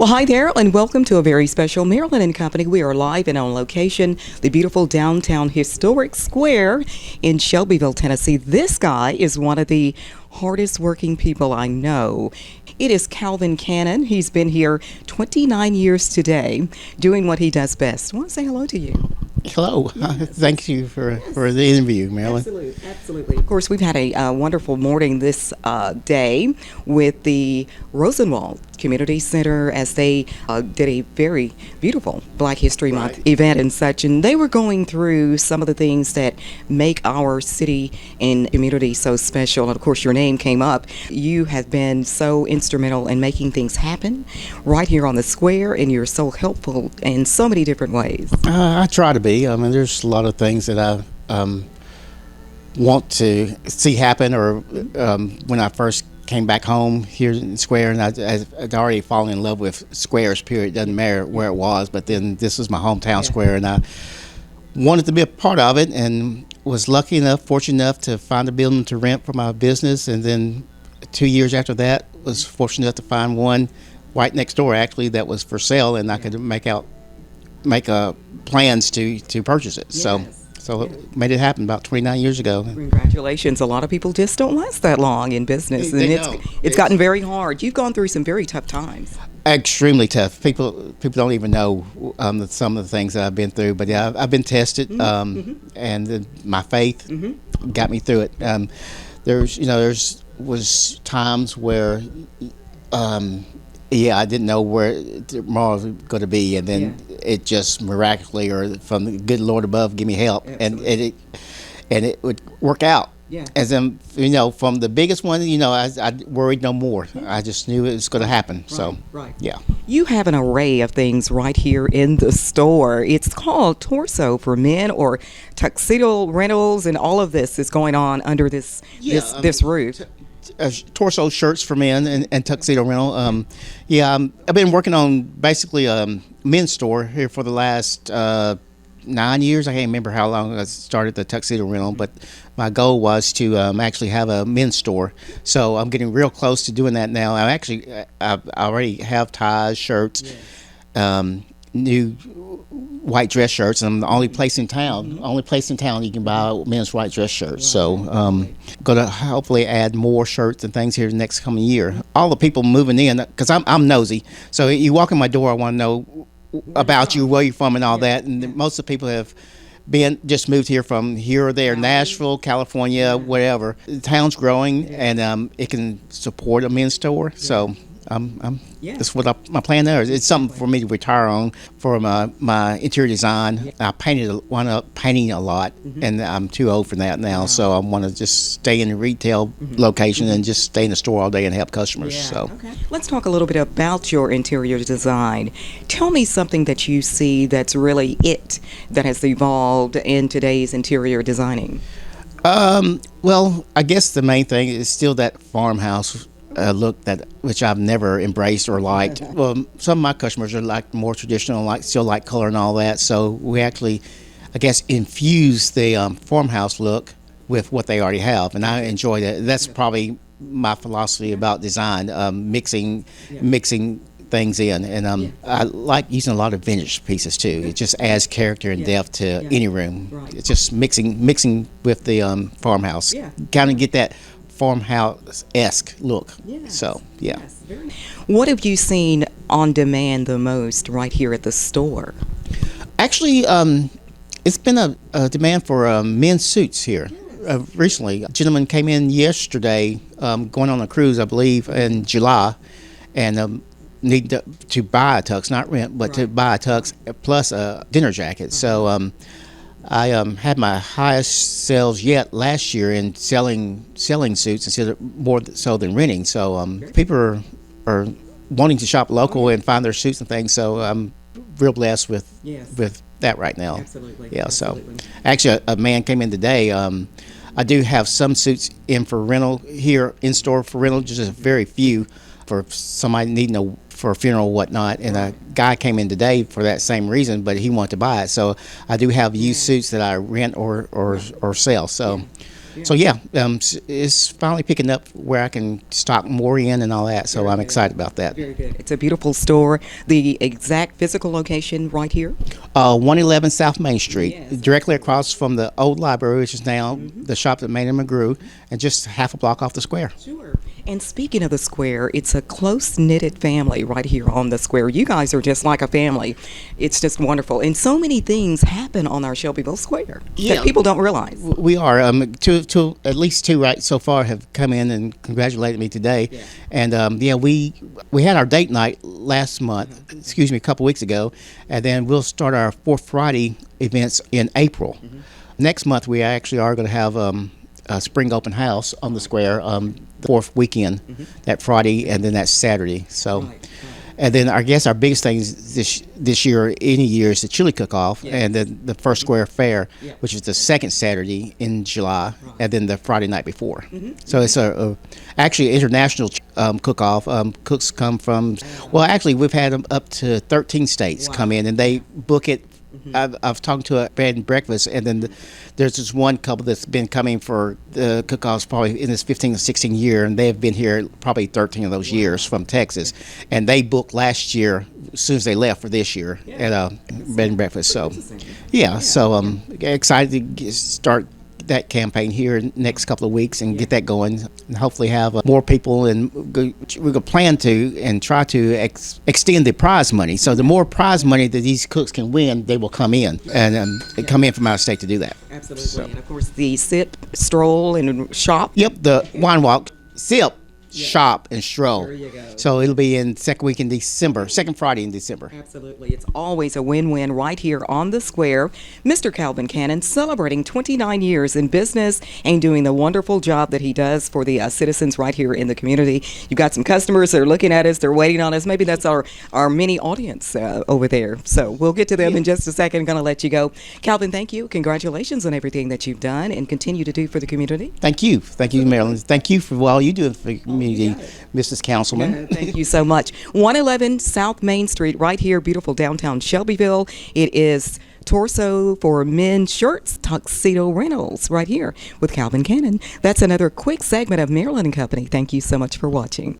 Well, hi there, and welcome to a very special Marilyn and Company. We are live and on location, the beautiful downtown historic square in Shelbyville, Tennessee. This guy is one of the hardest working people I know. It is Calvin Cannon. He's been here 29 years today, doing what he does best. I want to say hello to you. Hello. Thank you for the interview, Marilyn. Absolutely, absolutely. Of course, we've had a wonderful morning this day with the Rosenwald Community Center as they did a very beautiful Black History Month event and such. And they were going through some of the things that make our city and community so special. And of course, your name came up. You have been so instrumental in making things happen right here on the square, and you're so helpful in so many different ways. I try to be. I mean, there's a lot of things that I want to see happen, or when I first came back home here in Square, and I'd already fallen in love with Squares, period. It doesn't matter where it was, but then this was my hometown Square, and I wanted to be a part of it, and was lucky enough, fortunate enough to find a building to rent for my business, and then 2 years after that was fortunate enough to find one right next door, actually, that was for sale, and I could make plans to purchase it. Yes. So it made it happen about 29 years ago. Congratulations. A lot of people just don't last that long in business. They and don't. It's gotten very hard. You've gone through some very tough times. Extremely tough. People don't even know some of the things that I've been through. But yeah, I've been tested, and my faith got me through it. Was times where I didn't know where tomorrow was going to be, and then it just miraculously, or from the good Lord above, give me help, and it would work out. Yeah. As in, from the biggest one, I worried no more. I just knew it was going to happen. Right. Yeah. You have an array of things right here in the store. It's called Torso for Men, or Tuxedo rentals, and all of this is going on under this roof. Torso shirts for men and tuxedo rental. I've been working on basically a men's store here for the last 9 years. I can't remember how long I started the tuxedo rental, but my goal was to actually have a men's store. So I'm getting real close to doing that now. I already have ties, shirts, new white dress shirts, and I'm the only place in town you can buy men's white dress shirts. So going to hopefully add more shirts and things here the next coming year. All the people moving in, because I'm nosy, so you walk in my door, I want to know about you, where you're from, and all that. And most of the people have just moved here from here or there, Nashville, California, whatever. The town's growing, and it can support a men's store. So that's what my plan there is. It's something for me to retire on for my interior design. I wound up painting a lot, and I'm too old for that now. So I want to just stay in the retail location and just stay in the store all day and help customers. Okay. Let's talk a little bit about your interior design. Tell me something that you see that's really that has evolved in today's interior designing. Well, I guess the main thing is still that farmhouse look which I've never embraced or liked. Well, some of my customers are more traditional, still like color and all that. So we actually, I guess, infuse the farmhouse look with what they already have, and I enjoy that. That's probably my philosophy about design, mixing things in, and I like using a lot of vintage pieces too. It just adds character and depth to any room. It's just mixing with the farmhouse, kind of get that farmhouse-esque look. So, yeah. What have you seen on demand the most right here at the store? Actually, it's been a demand for men's suits here. Recently, a gentleman came in yesterday, going on a cruise, I believe, in July, and needed to buy a tux, not rent, but to buy a tux plus a dinner jacket. So I had my highest sales yet last year in selling suits instead of more so than renting. So people are wanting to shop local and find their suits and things. So I'm real blessed with that right now. Absolutely. Yeah. Absolutely. So actually, a man came in today. I do have some suits in for rental here in store for rental, just a very few for somebody needing for a funeral or whatnot, and a guy came in today for that same reason, but he wanted to buy it. So I do have used suits that I rent or sell. So So yeah, it's finally picking up where I can stock more in and all that. So I'm excited about that. Very good. It's a beautiful store. The exact physical location right here. 111 South Main Street, Yes. directly across from the old library, which is now the shop that Maynard McGrew, and just half a block off the square. Sure. And speaking of the square, it's a close knitted family right here on the square. You guys are just like a family. It's just wonderful. And so many things happen on our Shelbyville Square Yeah. that people don't realize. We are at least two right so far have come in and congratulated me today, Yeah. and we had our date night last month. Excuse me, a couple weeks ago, and then we'll start our Fourth Friday events in April. Next month we actually are going to have a spring open house on the square the fourth weekend, that Friday and then that Saturday. So. Right. And then I guess our biggest thing is this year, any year, is the chili cook-off, Yes. and then the first square fair, Yeah. which is the second Saturday in July, Right. and then the Friday night before. So it's actually an international cook-off. Cooks come from, well, actually we've had them up to 13 states Wow. come in, and they book it. I've talked to a bed and breakfast, and then there's this one couple that's been coming for the cook-offs probably in this 15 or 16 year, and they have been here probably 13 of those years from Texas, and they booked last year as soon as they left for this year at a bed and breakfast. So yeah, so excited to start that campaign here in the next couple of weeks and get that going, and hopefully have more people, and we're going to plan to and try to extend the prize money. So the more prize money that these cooks can win, they will come in and come in from out of state to do that. Absolutely. So, And of course, the sip, stroll, and shop. yep, the wine walk, sip, shop, and stroll. There you go. So it'll be in second week in December, second Friday in December. Absolutely. It's always a win-win right here on the square. Mr. Calvin Cannon celebrating 29 years in business and doing the wonderful job that he does for the citizens right here in the community. You've got some customers that are looking at us. They're waiting on us. Maybe that's our mini audience over there. So we'll get to them in just a second. I'm going to let you go. Calvin, thank you. Congratulations on everything that you've done and continue to do for the community. Thank you, Marilyn. Thank you for all you do for the community, Mrs. Councilman. Thank you so much. 111 South Main Street, right here, beautiful downtown Shelbyville. It is Torso for Men's Shirts, Tuxedo Rentals, right here with Calvin Cannon. That's another quick segment of Marilyn and Company. Thank you so much for watching.